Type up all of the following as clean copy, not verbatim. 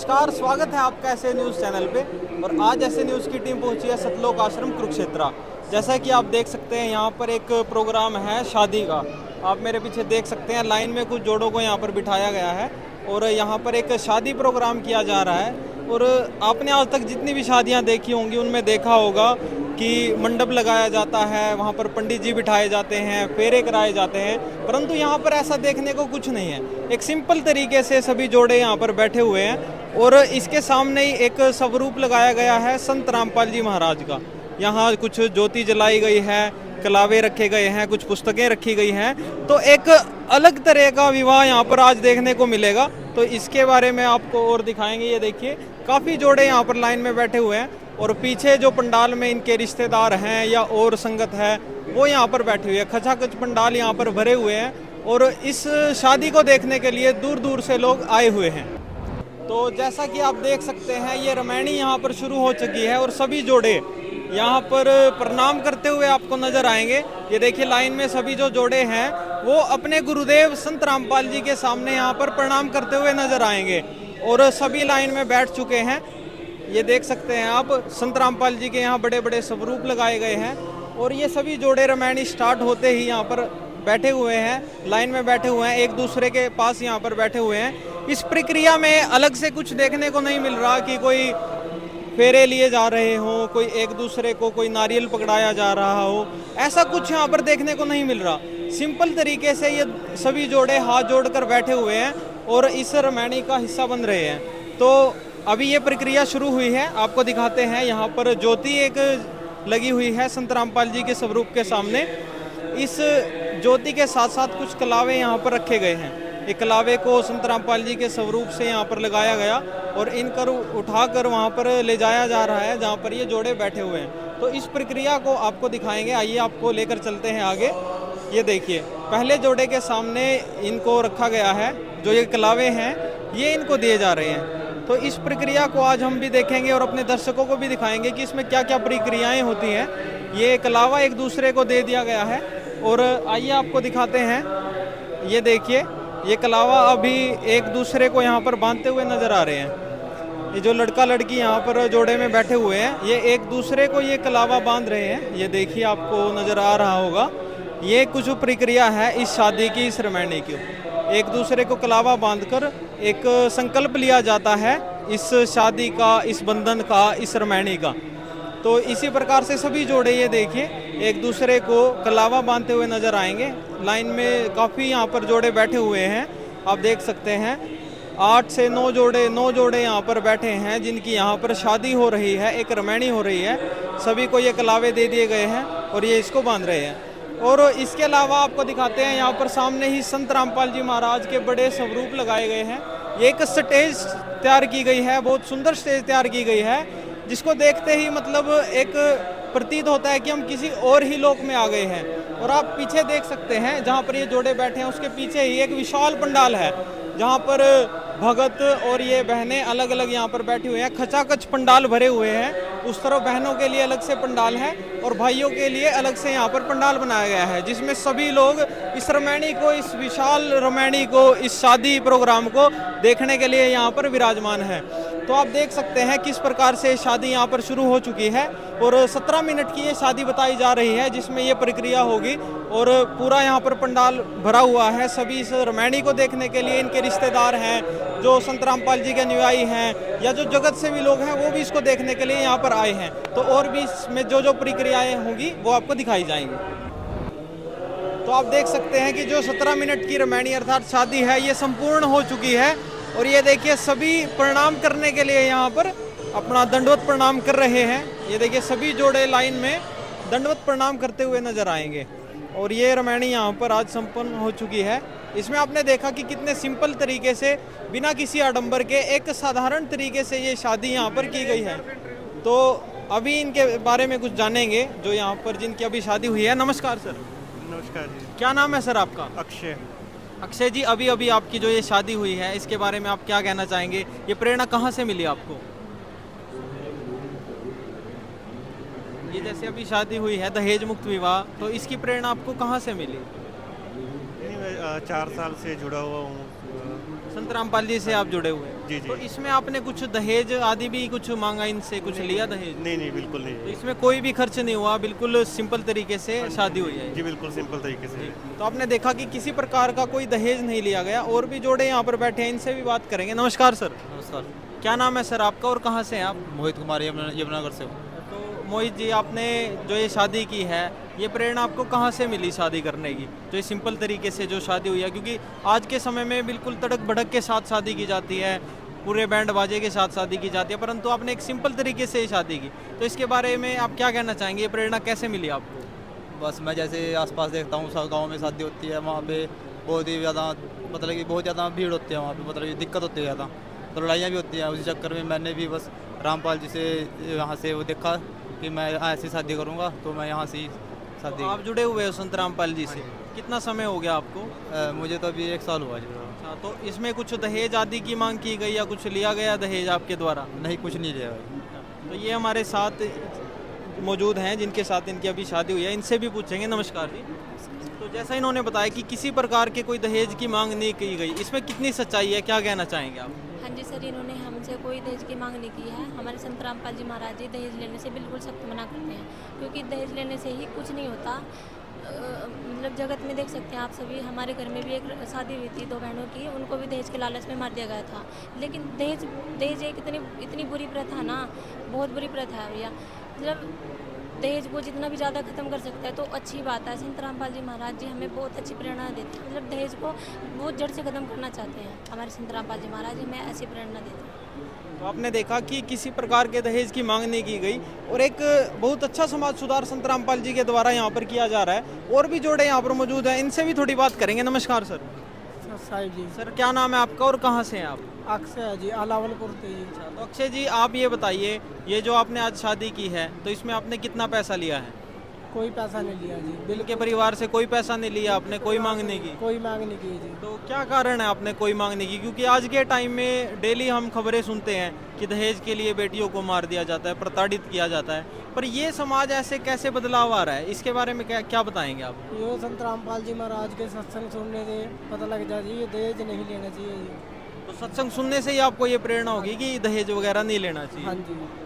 नमस्कार, स्वागत है आपका ऐसे न्यूज़ चैनल पे। और आज ऐसे न्यूज़ की टीम पहुंची है सतलोक आश्रम कुरुक्षेत्र। जैसा कि आप देख सकते हैं यहाँ पर एक प्रोग्राम है शादी का। आप मेरे पीछे देख सकते हैं लाइन में कुछ जोड़ों को यहाँ पर बिठाया गया है और यहाँ पर एक शादी प्रोग्राम किया जा रहा है। और आपने आज तक जितनी भी शादियाँ देखी होंगी उनमें देखा होगा कि मंडप लगाया जाता है, वहाँ पर पंडित जी बिठाए जाते हैं, फेरे कराए जाते हैं, परंतु यहाँ पर ऐसा देखने को कुछ नहीं है। एक सिंपल तरीके से सभी जोड़े यहाँ पर बैठे हुए हैं और इसके सामने ही एक स्वरूप लगाया गया है संत रामपाल जी महाराज का। यहाँ कुछ ज्योति जलाई गई है, कलावे रखे गए हैं, कुछ पुस्तकें रखी गई हैं, तो एक अलग तरह का विवाह यहाँ पर आज देखने को मिलेगा। तो इसके बारे में आपको और दिखाएंगे। ये देखिए काफ़ी जोड़े यहाँ पर लाइन में बैठे हुए हैं और पीछे जो पंडाल में इनके रिश्तेदार हैं या और संगत है वो यहाँ पर बैठी हुई है। खचाखच पंडाल यहाँ पर भरे हुए हैं और इस शादी को देखने के लिए दूर दूर से लोग आए हुए हैं। तो जैसा कि आप देख सकते हैं ये रामायणी यहाँ पर शुरू हो चुकी है और सभी जोड़े यहाँ पर प्रणाम करते हुए आपको नजर आएंगे। ये देखिए लाइन में सभी जो जोड़े हैं वो अपने गुरुदेव संत रामपाल जी के सामने यहाँ पर प्रणाम करते हुए नजर आएंगे और सभी लाइन में बैठ चुके हैं। ये देख सकते हैं आप संत रामपाल जी के यहाँ बड़े बड़े स्वरूप लगाए गए हैं और ये सभी जोड़े रामायणी स्टार्ट होते ही यहाँ पर बैठे हुए हैं, लाइन में बैठे हुए हैं, एक दूसरे के पास यहाँ पर बैठे हुए हैं। इस प्रक्रिया में अलग से कुछ देखने को नहीं मिल रहा कि कोई फेरे लिए जा रहे हो, कोई एक दूसरे को कोई नारियल पकड़ाया जा रहा हो, ऐसा कुछ यहाँ पर देखने को नहीं मिल रहा। सिंपल तरीके से ये सभी जोड़े हाथ जोड़कर बैठे हुए हैं और इस रामायणी का हिस्सा बन रहे हैं। तो अभी ये प्रक्रिया शुरू हुई है, आपको दिखाते हैं। यहाँ पर ज्योति एक लगी हुई है संत रामपाल जी के स्वरूप के सामने। इस ज्योति के साथ साथ कुछ कलावे यहाँ पर रखे गए हैं। एक कलावे को संत रामपाल जी के स्वरूप से यहाँ पर लगाया गया और इनकर उठाकर वहाँ पर ले जाया जा रहा है जहाँ पर ये जोड़े बैठे हुए हैं। तो इस प्रक्रिया को आपको दिखाएंगे, आइए आपको लेकर चलते हैं आगे। ये देखिए पहले जोड़े के सामने इनको रखा गया है, जो ये कलावे हैं ये इनको दिए जा रहे हैं। तो इस प्रक्रिया को आज हम भी देखेंगे और अपने दर्शकों को भी दिखाएंगे कि इसमें क्या क्या प्रक्रियाएँ होती हैं। ये कलावा एक दूसरे को दे दिया गया है और आइए आपको दिखाते हैं। ये देखिए ये कलावा अभी एक दूसरे को यहाँ पर बांधते हुए नजर आ रहे हैं। ये जो लड़का लड़की यहाँ पर जोड़े में बैठे हुए हैं ये एक दूसरे को ये कलावा बांध रहे हैं। ये देखिए आपको नजर आ रहा होगा, ये कुछ प्रक्रिया है इस शादी की, इस रामायणी की। एक दूसरे को कलावा बांधकर एक संकल्प लिया जाता है इस शादी का, इस बंधन का, इस रामायणी का। तो इसी प्रकार से सभी जोड़े ये देखिए एक दूसरे को कलावा बांधते हुए नजर आएंगे। लाइन में काफ़ी यहाँ पर जोड़े बैठे हुए हैं, आप देख सकते हैं 8 से 9 जोड़े यहाँ पर बैठे हैं जिनकी यहाँ पर शादी हो रही है, एक रामायणी हो रही है। सभी को ये कलावे दे दिए गए हैं और ये इसको बांध रहे हैं। और इसके अलावा आपको दिखाते हैं यहाँ पर सामने ही संत रामपाल जी महाराज के बड़े स्वरूप लगाए गए हैं। ये एक स्टेज तैयार की गई है, बहुत सुंदर स्टेज तैयार की गई है, जिसको देखते ही मतलब एक प्रतीत होता है कि हम किसी और ही लोक में आ गए हैं। और आप पीछे देख सकते हैं जहाँ पर ये जोड़े बैठे हैं उसके पीछे ही एक विशाल पंडाल है जहाँ पर भगत और ये बहनें अलग अलग यहाँ पर बैठी हुई हैं। खचाखच पंडाल भरे हुए हैं, उस तरफ बहनों के लिए अलग से पंडाल है और भाइयों के लिए अलग से यहाँ पर पंडाल बनाया गया है, जिसमें सभी लोग इस रामायणी को, इस विशाल रामायणी को, इस शादी प्रोग्राम को देखने के लिए यहाँ पर विराजमान है। तो आप देख सकते हैं किस प्रकार से शादी यहाँ पर शुरू हो चुकी है और 17 मिनट की ये शादी बताई जा रही है जिसमें ये प्रक्रिया होगी। और पूरा यहाँ पर पंडाल भरा हुआ है, सभी इस रामायणी को देखने के लिए इनके रिश्तेदार हैं, जो संत रामपाल जी के अनुयायी हैं या जो जगत से भी लोग हैं वो भी इसको देखने के लिए यहाँ पर आए हैं। तो और भी इसमें जो जो प्रक्रियाएँ होंगी वो आपको दिखाई जाएंगी। तो आप देख सकते हैं कि जो 17 मिनट की रामायणी अर्थात शादी है ये संपूर्ण हो चुकी है और ये देखिए सभी प्रणाम करने के लिए यहाँ पर अपना दंडवत प्रणाम कर रहे हैं। ये देखिए सभी जोड़े लाइन में दंडवत प्रणाम करते हुए नजर आएंगे और ये रामायणी यहाँ पर आज संपन्न हो चुकी है। इसमें आपने देखा कि कितने सिंपल तरीके से बिना किसी आडंबर के एक साधारण तरीके से ये शादी यहाँ पर की गई है। तो अभी इनके बारे में कुछ जानेंगे जो यहाँ पर जिनकी अभी शादी हुई है। नमस्कार सर। नमस्कार जी। क्या नाम है सर आपका? अक्षय। अक्षय जी, अभी अभी आपकी जो ये शादी हुई है इसके बारे में आप क्या कहना चाहेंगे? ये प्रेरणा कहाँ से मिली आपको? ये जैसे अभी शादी हुई है दहेज मुक्त विवाह, तो इसकी प्रेरणा आपको कहाँ से मिली? नहीं, मैं 4 साल से जुड़ा हुआ हूँ संत रामपाल जी से आप जुड़े हुए हैं। जी जी। तो इसमें आपने कुछ दहेज आदि भी कुछ मांगा, इनसे कुछ लिया दहेज? नहीं नहीं बिल्कुल तो नहीं। इसमें कोई भी खर्च नहीं हुआ, बिल्कुल सिंपल तरीके से शादी हुई है। जी बिल्कुल सिंपल तरीके से। तो आपने देखा कि किसी प्रकार का कोई दहेज नहीं लिया गया। और भी जोड़े यहाँ पर बैठे हैं, इनसे भी बात करेंगे। नमस्कार सर, नमस्कार। क्या नाम है सर आपका और कहाँ से हैं आप? मोहित कुमार यमुनानगर से हूँ। तो मोहित जी, आपने जो ये शादी की है, ये प्रेरणा आपको कहाँ से मिली शादी करने की? जो ये सिंपल तरीके से जो शादी हुई है, क्योंकि आज के समय में बिल्कुल तड़क भड़क के साथ शादी की जाती है, पूरे बैंड बाजे के साथ शादी की जाती है, परंतु आपने एक सिंपल तरीके से ही शादी की। तो इसके बारे में आप क्या कहना चाहेंगे? ये प्रेरणा कैसे मिली आपको? बस मैं जैसे आसपास देखता हूँ, सब गाँव में शादी होती है, वहाँ पे बहुत ही ज़्यादा मतलब कि बहुत ज़्यादा भीड़ होती है वहाँ पे, मतलब कि दिक्कत होती है ज़्यादा, तो लड़ाइयाँ भी होती हैं। उसी चक्कर में मैंने भी बस रामपाल जी से यहाँ से वो देखा कि मैं ऐसी शादी करूँगा, तो मैं यहाँ से ही शादी। आप जुड़े हुए हो संत रामपाल जी से, कितना समय हो गया आपको? मुझे तो अभी 1 साल हुआ जी। अच्छा, तो इसमें कुछ दहेज आदि की मांग की गई या कुछ लिया गया दहेज आपके द्वारा? नहीं, कुछ नहीं लिया भाई। तो ये हमारे साथ मौजूद हैं जिनके साथ इनकी अभी शादी हुई है, इनसे भी पूछेंगे। नमस्कार जी। तो जैसा इन्होंने बताया कि किसी प्रकार के कोई दहेज की मांग नहीं की गई, इसमें कितनी सच्चाई है, क्या कहना चाहेंगे आप? हाँ जी सर, इन्होंने हमसे कोई दहेज की मांग नहीं की है। हमारे संत रामपाल जी महाराज जी दहेज लेने से बिल्कुल सख्त मना करते हैं, क्योंकि दहेज लेने से ही कुछ नहीं होता। मतलब जगत में देख सकते हैं आप सभी, हमारे घर में भी एक शादी हुई थी 2 बहनों की, उनको भी दहेज के लालच में मार दिया गया था। लेकिन दहेज एक इतनी बुरी प्रथा है ना, बहुत बुरी प्रथा है भैया। मतलब दहेज को जितना भी ज़्यादा ख़त्म कर सकता है तो अच्छी बात है। संत रामपाल जी महाराज जी हमें बहुत अच्छी प्रेरणा देते हैं, मतलब दहेज को बहुत जड़ से ख़त्म करना चाहते हैं। हमारे संत रामपाल जी महाराज हमें ऐसी प्रेरणा देते हैं। तो आपने देखा कि किसी प्रकार के दहेज की मांग नहीं की गई और एक बहुत अच्छा समाज सुधार संत रामपाल जी के द्वारा यहाँ पर किया जा रहा है। और भी जोड़े यहाँ पर मौजूद हैं, इनसे भी थोड़ी बात करेंगे। नमस्कार सर। साहिब जी। सर, क्या नाम है आपका और कहाँ से हैं आप? अक्षय जी, अलावलपुर से जी। तो अक्षय जी, आप ये बताइए, ये जो आपने आज शादी की है, तो इसमें आपने कितना पैसा लिया है? कोई पैसा नहीं लिया जी, दिल बिल्कुल के परिवार से कोई पैसा नहीं लिया आपने, कोई मांग नहीं की? कोई मांग नहीं की जी। तो क्या कारण है आपने कोई मांग नहीं की? क्योंकि आज के टाइम में डेली हम खबरें सुनते हैं कि दहेज के लिए बेटियों को मार दिया जाता है, प्रताड़ित किया जाता है, पर ये समाज ऐसे कैसे बदलाव आ रहा है, इसके बारे में क्या बताएंगे आप? ये संत रामपाल जी महाराज के सत्संग सुनने से पता लग जाए जी, ये दहेज नहीं लेना चाहिए जी। तो सत्संग सुनने से ही आपको ये प्रेरणा होगी कि दहेज वगैरह नहीं लेना चाहिए? हाँ जी।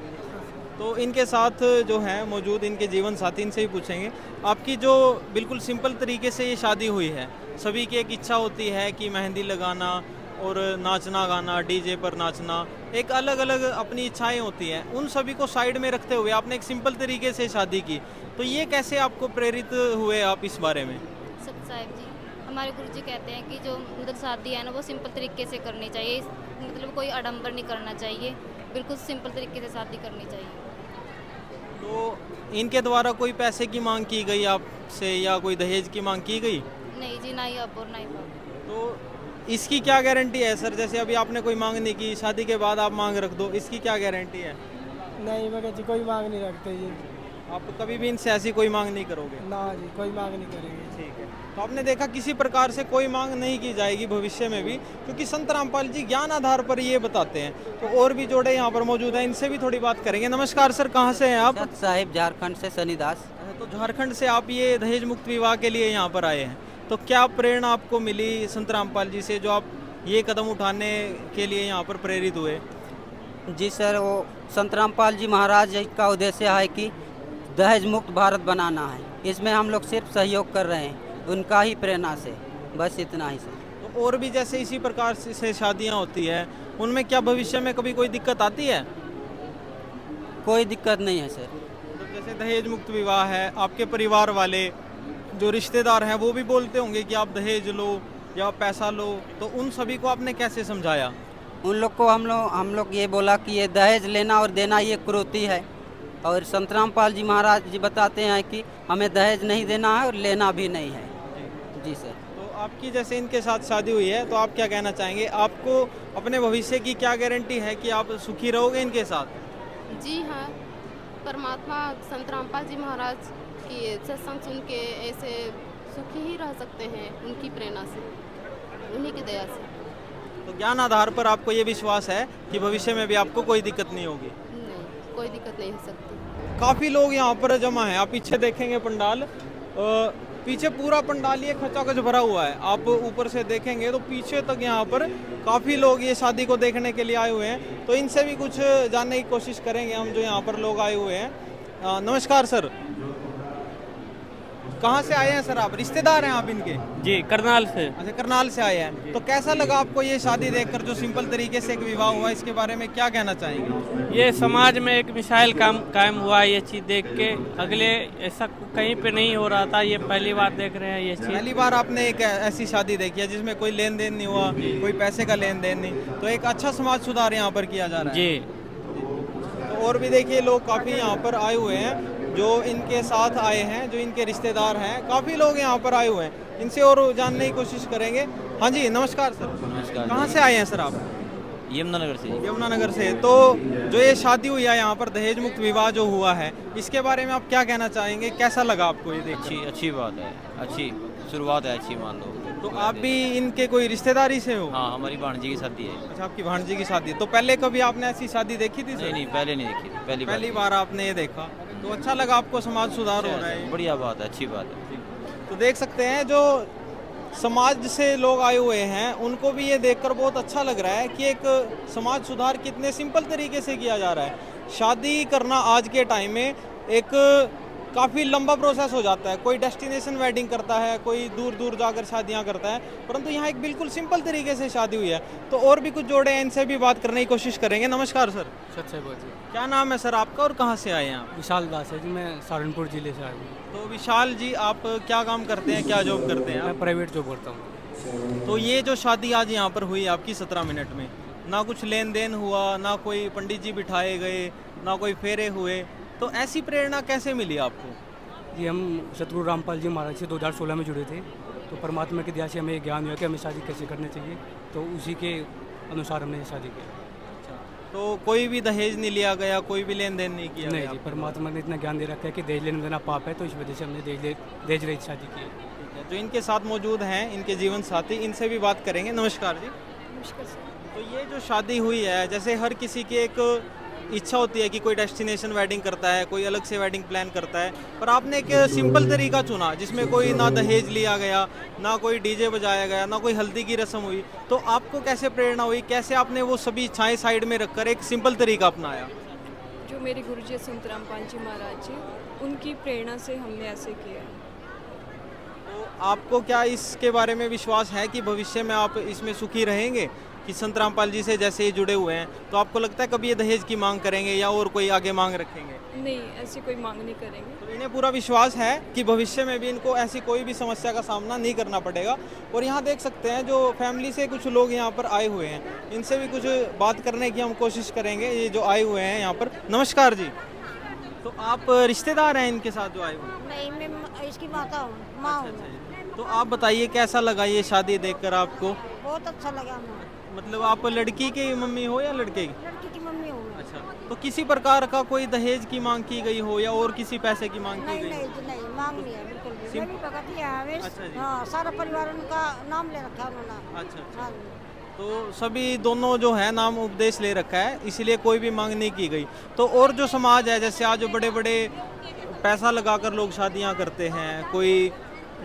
तो इनके साथ जो है मौजूद इनके जीवन साथी, इनसे ही पूछेंगे। आपकी जो बिल्कुल सिंपल तरीके से ये शादी हुई है, सभी की एक इच्छा होती है कि मेहंदी लगाना और नाचना गाना, डीजे पर नाचना, एक अलग अलग अपनी इच्छाएं होती हैं, उन सभी को साइड में रखते हुए आपने एक सिंपल तरीके से शादी की। तो ये कैसे आपको प्रेरित हुए आप इस बारे में? सत साहिब जी, हमारे गुरु जी कहते हैं कि जो मतलब शादी है ना, वो सिंपल तरीके से करनी चाहिए, मतलब कोई आडंबर नहीं करना चाहिए, बिल्कुल सिंपल तरीके से शादी करनी चाहिए। तो इनके द्वारा कोई पैसे की मांग की गई आपसे या कोई दहेज की मांग की गई? नहीं जी, ना ही अब और ना ही बाप। तो इसकी क्या गारंटी है सर? जैसे अभी आपने कोई मांग नहीं की, शादी के बाद आप मांग रख दो, इसकी क्या गारंटी है? नहीं मगर जी, कोई मांग नहीं रखते जी। आप कभी भी इनसे ऐसी कोई मांग नहीं करोगे? ना जी, कोई मांग नहीं करेंगे। ठीक है। तो आपने देखा किसी प्रकार से कोई मांग नहीं की जाएगी भविष्य में भी, क्योंकि संत रामपाल जी ज्ञान आधार पर ये बताते हैं। तो और भी जोड़े यहाँ पर मौजूद हैं, इनसे भी थोड़ी बात करेंगे। नमस्कार सर, कहाँ से हैं आप? सत साहिब, झारखंड से शनिदास। तो झारखंड से आप ये दहेज मुक्त विवाह के लिए यहाँ पर आए हैं, तो क्या प्रेरणा आपको मिली संत रामपाल जी से जो आप ये कदम उठाने के लिए यहाँ पर प्रेरित हुए? जी सर, वो संत रामपाल जी महाराज जी का उद्देश्य है कि दहेज मुक्त भारत बनाना है, इसमें हम लोग सिर्फ सहयोग कर रहे हैं उनका ही प्रेरणा से, बस इतना ही सर। तो और भी जैसे इसी प्रकार से शादियाँ होती है, उनमें क्या भविष्य में कभी कोई दिक्कत आती है? कोई दिक्कत नहीं है सर। तो जैसे दहेज मुक्त विवाह है, आपके परिवार वाले जो रिश्तेदार हैं वो भी बोलते होंगे कि आप दहेज लो या पैसा लो, तो उन सभी को आपने कैसे समझाया? उन लोग को हम लोग ये बोला कि ये दहेज लेना और देना ये कुरीति है, और संत रामपाल जी महाराज जी बताते हैं कि हमें दहेज नहीं देना है और लेना भी नहीं है। जी सर। तो आपकी जैसे इनके साथ शादी हुई है, तो आप क्या कहना चाहेंगे? आपको अपने भविष्य की क्या गारंटी है कि आप सुखी रहोगे इनके साथ? जी हाँ, परमात्मा संत रामपाल जी महाराज की सत्संग सुन के ऐसे सुखी ही रह सकते हैं, उनकी प्रेरणा से, उन्हीं की दया से। तो ज्ञान आधार पर आपको ये विश्वास है कि भविष्य में भी आपको कोई दिक्कत नहीं होगी? नहीं, कोई दिक्कत नहीं हो सकती। काफ़ी लोग यहाँ पर जमा हैं, आप पीछे देखेंगे पंडाल, पीछे पूरा पंडाल ये खचाखच भरा हुआ है। आप ऊपर से देखेंगे तो पीछे तक यहाँ पर काफ़ी लोग ये शादी को देखने के लिए आए हुए हैं। तो इनसे भी कुछ जानने की कोशिश करेंगे हम, जो यहाँ पर लोग आए हुए हैं। नमस्कार सर, कहाँ से आए हैं सर आप? रिश्तेदार हैं आप इनके? जी, करनाल से। अच्छा, करनाल से आए हैं। तो कैसा लगा आपको ये शादी देखकर, जो सिंपल तरीके से एक विवाह हुआ, इसके बारे में क्या कहना चाहेंगे? ये समाज में एक मिसाइल कायम हुआ है ये चीज़ देख के। अगले ऐसा कहीं पे नहीं हो रहा था, ये पहली बार देख रहे हैं ये चीज़। पहली बार आपने एक ऐसी शादी देखी है जिसमें कोई लेन देन नहीं हुआ, कोई पैसे का लेन देन नहीं, तो एक अच्छा समाज सुधार यहाँ पर किया जा रहा है। जी, तो और भी देखिए लोग काफ़ी यहाँ पर आए हुए हैं, जो इनके साथ आए हैं, जो इनके रिश्तेदार हैं, काफ़ी लोग यहाँ पर आए हुए हैं। इनसे और जानने की कोशिश करेंगे। हाँ जी, नमस्कार सर। नमस्कार। कहाँ से आए हैं सर आप? यमुनानगर से। यमुनानगर से। तो जो ये शादी हुई है यहाँ पर, दहेज मुक्त विवाह जो हुआ है, इसके बारे में आप क्या कहना चाहेंगे? कैसा लगा आपको ये देख? अच्छी बात है, अच्छी शुरुआत है, अच्छी मान लो। तो आप भी इनके कोई रिश्तेदारी से हो? हाँ, हमारी भांजी की शादी है। अच्छा, आपकी भांजी की शादी। तो पहले कभी आपने ऐसी शादी देखी थी सर? नहीं, पहले नहीं देखी थी, पहली बार आपने ये देखा। तो अच्छा लगा आपको, समाज सुधार हो रहा है? बढ़िया बात है, अच्छी बात है। तो देख सकते हैं जो समाज से लोग आए हुए हैं, उनको भी ये देखकर बहुत अच्छा लग रहा है कि एक समाज सुधार कितने सिंपल तरीके से किया जा रहा है। शादी करना आज के टाइम में एक काफ़ी लंबा प्रोसेस हो जाता है। कोई डेस्टिनेशन वेडिंग करता है, कोई दूर दूर जाकर शादियां करता है, परंतु यहाँ एक बिल्कुल सिंपल तरीके से शादी हुई है। तो और भी कुछ जोड़े हैं, इनसे भी बात करने की कोशिश करेंगे। नमस्कार सर। सच्चे बात है। क्या नाम है सर आपका और कहाँ से आए हैं आप? विशाल दास है जी, मैं सहारनपुर जिले से आया हूँ। तो विशाल जी, आप क्या काम करते हैं, क्या जॉब करते हैं आप? मैं प्राइवेट जॉब करता हूँ। तो ये जो शादी आज यहाँ पर हुई आपकी 17 मिनट में, ना कुछ लेन देन हुआ, ना कोई पंडित जी बिठाए गए, ना कोई फेरे हुए, तो ऐसी प्रेरणा कैसे मिली आपको? जी, हम सतगुरु रामपाल जी महाराज से 2016 में जुड़े थे। तो परमात्मा की दया से हमें ज्ञान हुआ कि हमें शादी कैसे करनी चाहिए, तो उसी के अनुसार हमने शादी की। तो कोई भी दहेज नहीं लिया गया, कोई भी लेन देन नहीं किया नहीं गया जी, आपको? परमात्मा ने इतना ज्ञान दे रखा है कि दहेज लेने देना पाप है, तो इस वजह से हमने दहेज रहित शादी की है। ठीक है। जो इनके साथ मौजूद हैं, इनके जीवन साथी, इनसे भी बात करेंगे। नमस्कार जी। मुश्किल से तो ये जो शादी हुई है, जैसे हर किसी की एक इच्छा होती है कि कोई डेस्टिनेशन वेडिंग करता है, कोई अलग से वेडिंग प्लान करता है, पर आपने एक सिंपल तरीका चुना जिसमें कोई ना दहेज लिया गया, ना कोई डीजे बजाया गया, ना कोई हल्दी की रस्म हुई। तो आपको कैसे प्रेरणा हुई, कैसे आपने वो सभी इच्छाएं साइड में रखकर एक सिंपल तरीका अपनाया? जो मेरे गुरुजी है संत रामपाल जी महाराज जी, उनकी प्रेरणा से हमने ऐसे किया। तो आपको क्या इसके बारे में विश्वास है कि भविष्य में आप इसमें सुखी रहेंगे कि संत रामपाल जी से जैसे ही जुड़े हुए हैं? तो आपको लगता है कभी ये दहेज की मांग करेंगे या और कोई आगे मांग रखेंगे? नहीं, ऐसी कोई मांग नहीं करेंगे। तो इन्हें पूरा विश्वास है कि भविष्य में भी इनको ऐसी कोई भी समस्या का सामना नहीं करना पड़ेगा। और यहाँ देख सकते हैं जो फैमिली से कुछ लोग यहाँ पर आए हुए हैं, इनसे भी कुछ बात करने की हम कोशिश करेंगे, ये जो आए हुए हैं यहाँ पर। नमस्कार जी। तो आप रिश्तेदार हैं इनके साथ जो आए हुए हैं? नहीं, मैं इसकी माता हूँ, माँ हूँ। तो आप बताइए कैसा लगा ये शादी देखकर आपको? बहुत अच्छा लगा हमें। मतलब आप लड़की की मम्मी हो या लड़के की? लड़की की मम्मी हूँ मैं। अच्छा, तो किसी प्रकार का कोई दहेज की मांग की गई हो या और किसी पैसे की मांग की नहीं गई? नहीं जी, नहीं मांग नहीं है बिल्कुल भी। मैं भी भगत ही है हमें। अच्छा जी। हाँ, सारा परिवार उनका नाम ले रखा है उन्होंने। अच्छा। हाँ जी। तो सभी दोनों जो है नाम उपदेश ले रखा है, इसलिए कोई भी मांग नहीं की गई। तो और जो समाज है, जैसे आज जो बड़े बड़े पैसा लगाकर लोग शादियां करते हैं, कोई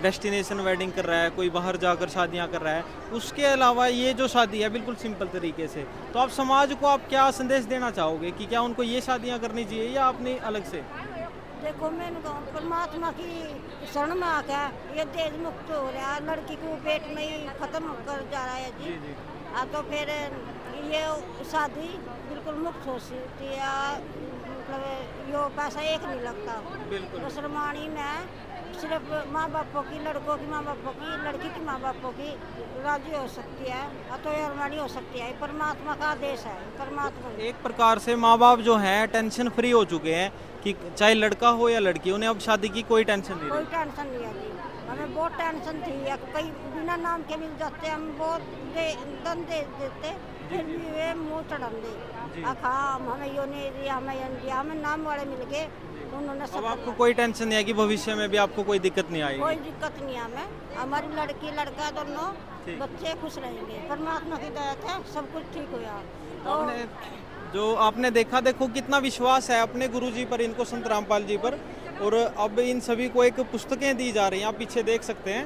डेस्टिनेशन वेडिंग कर रहा है, कोई बाहर जाकर शादियां कर रहा है, उसके अलावा ये जो शादी है बिल्कुल सिंपल तरीके से, तो आप समाज को आप क्या संदेश देना चाहोगे कि क्या उनको ये शादियां करनी चाहिए या अपनी अलग से? देखो, मैं परमात्मा की शरण में आकर ये दहेज मुक्त हो रहा है, लड़की को पेट में ही खत्म कर जा रहा है जी। तो फिर ये शादी बिल्कुल मुक्त हो सकती है। मतलब यो पैसा एक नहीं लगता बिल्कुल। तो शर्मानी में सिर्फ माँ बापों की, लड़कों की माँ बापों की, लड़की की माँ बापों की राजी हो सकती है, तो शर्मानी हो सकती है। परमात्मा का आदेश है, परमात्मा। एक प्रकार से माँ बाप जो हैं टेंशन फ्री हो चुके हैं कि चाहे लड़का हो या लड़की, उन्हें अब शादी की कोई टेंशन नहीं कोई रही। टेंशन नहीं है जी। हमें बहुत टेंशन थी, कई बिना नाम के मिल जाते, हम बहुत दन दे देते, फिर भी वे मुँह चढ़ा दे आखा हमें यो नहीं दिया, हमें ये नहीं दिया, हमें नाम वाले मिल गए, उन्होंने अब सब। आपको कोई टेंशन नहीं है कि भविष्य में भी आपको कोई दिक्कत नहीं आएगी? कोई दिक्कत नहीं है हमें। हमारी लड़की लड़का दोनों बच्चे खुश रहेंगे, परमात्मा की दया है, सब कुछ ठीक हुआ। जो आपने देखा, देखो कितना विश्वास है अपने गुरुजी पर, इनको संत रामपाल जी पर। और अब इन सभी को एक पुस्तकें दी जा रही हैं। आप पीछे देख सकते हैं,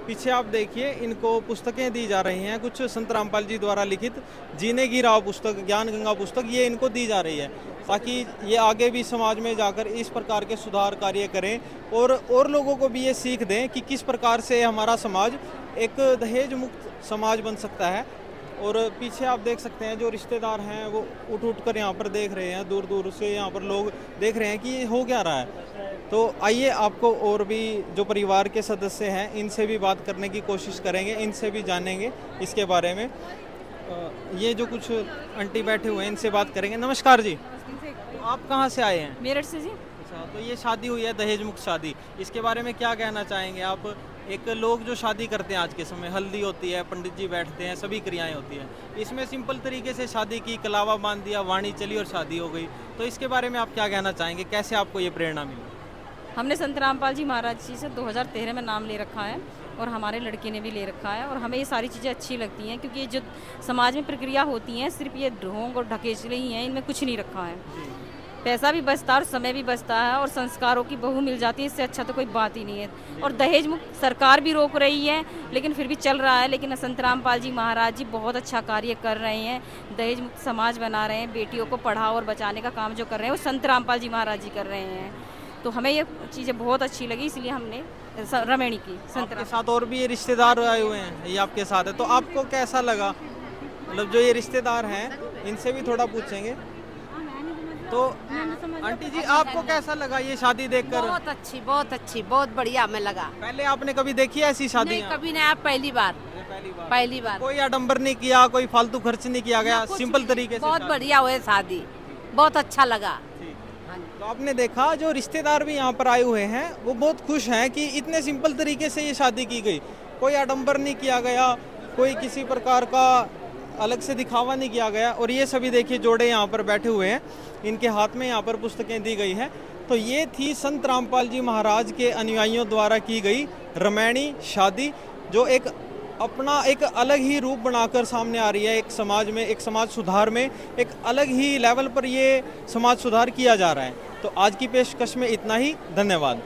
पीछे आप देखिए, इनको पुस्तकें दी जा रही हैं, कुछ संत रामपाल जी द्वारा लिखित जीने की राह पुस्तक, ज्ञान गंगा पुस्तक, ये इनको दी जा रही है ताकि ये आगे भी समाज में जाकर इस प्रकार के सुधार कार्य करें और लोगों को भी ये सीख दें कि किस प्रकार से हमारा समाज एक दहेज मुक्त समाज बन सकता है। और पीछे आप देख सकते हैं जो रिश्तेदार हैं वो उठ कर यहाँ पर देख रहे हैं, दूर दूर से यहाँ पर लोग देख रहे हैं कि ये हो क्या रहा है। तो आइए आपको और भी जो परिवार के सदस्य हैं इनसे भी बात करने की कोशिश करेंगे, इनसे भी जानेंगे इसके बारे में। ये जो कुछ आंटी बैठे हुए हैं इनसे बात करेंगे। नमस्कार जी, आप कहाँ से आए हैं? मेरठ से जी। अच्छा, तो ये शादी हुई है दहेज मुक्त शादी, इसके बारे में क्या कहना चाहेंगे आप? एक लोग जो शादी करते हैं आज के समय, हल्दी होती है, पंडित जी बैठते हैं, सभी क्रियाएं होती हैं, इसमें सिंपल तरीके से शादी की, कलावा बांध दिया, वाणी चली और शादी हो गई, तो इसके बारे में आप क्या कहना चाहेंगे? कैसे आपको ये प्रेरणा मिली? हमने संत रामपाल जी महाराज जी से 2013 में नाम ले रखा है और हमारे लड़के ने भी ले रखा है, और हमें ये सारी चीज़ें अच्छी लगती हैं क्योंकि ये जो समाज में प्रक्रिया होती हैं सिर्फ ये ढोंग और ढकेसले ही हैं, इनमें कुछ नहीं रखा है। पैसा भी बचता है और समय भी बचता है और संस्कारों की बहू मिल जाती है, इससे अच्छा तो कोई बात ही नहीं है। और दहेज मुक्त सरकार भी रोक रही है लेकिन फिर भी चल रहा है, लेकिन संत रामपाल जी महाराज जी बहुत अच्छा कार्य कर रहे हैं, दहेज मुक्त समाज बना रहे हैं, बेटियों को पढ़ाओ और बचाने का काम जो कर रहे हैं वो संत रामपाल जी महाराज जी कर रहे हैं। तो हमें ये चीज़ें बहुत अच्छी लगी, इसलिए हमने रमैणी की। संत के साथ और भी ये रिश्तेदार आए हुए हैं, ये आपके साथ है, तो आपको कैसा लगा? मतलब जो ये रिश्तेदार हैं इनसे भी थोड़ा पूछेंगे। तो आंटी जी, आपको कैसा लगा ये शादी देखकर? बहुत अच्छी, बहुत अच्छी, बहुत बढ़िया हमें लगा। पहले आपने कभी देखी है ऐसी शादी? नहीं, कभी नहीं, आप पहली बार। पहली बार। कोई आडंबर नहीं किया, कोई फालतू खर्च नहीं किया गया, सिंपल तरीके से बहुत बढ़िया हुए शादी, बहुत अच्छा लगा। तो आपने देखा जो रिश्तेदार भी यहाँ पर आए हुए हैं वो बहुत खुश हैं कि इतने सिंपल तरीके से ये शादी की गई, कोई आडंबर नहीं किया गया, कोई किसी प्रकार का अलग से दिखावा नहीं किया गया। और ये सभी देखिए जोड़े यहाँ पर बैठे हुए हैं, इनके हाथ में यहाँ पर पुस्तकें दी गई हैं। तो ये थी संत रामपाल जी महाराज के अनुयायियों द्वारा की गई रमैणी शादी, जो एक अपना एक अलग ही रूप बनाकर सामने आ रही है। एक समाज में, एक समाज सुधार में एक अलग ही लेवल पर ये समाज सुधार किया जा रहा है। तो आज की पेशकश में इतना ही, धन्यवाद।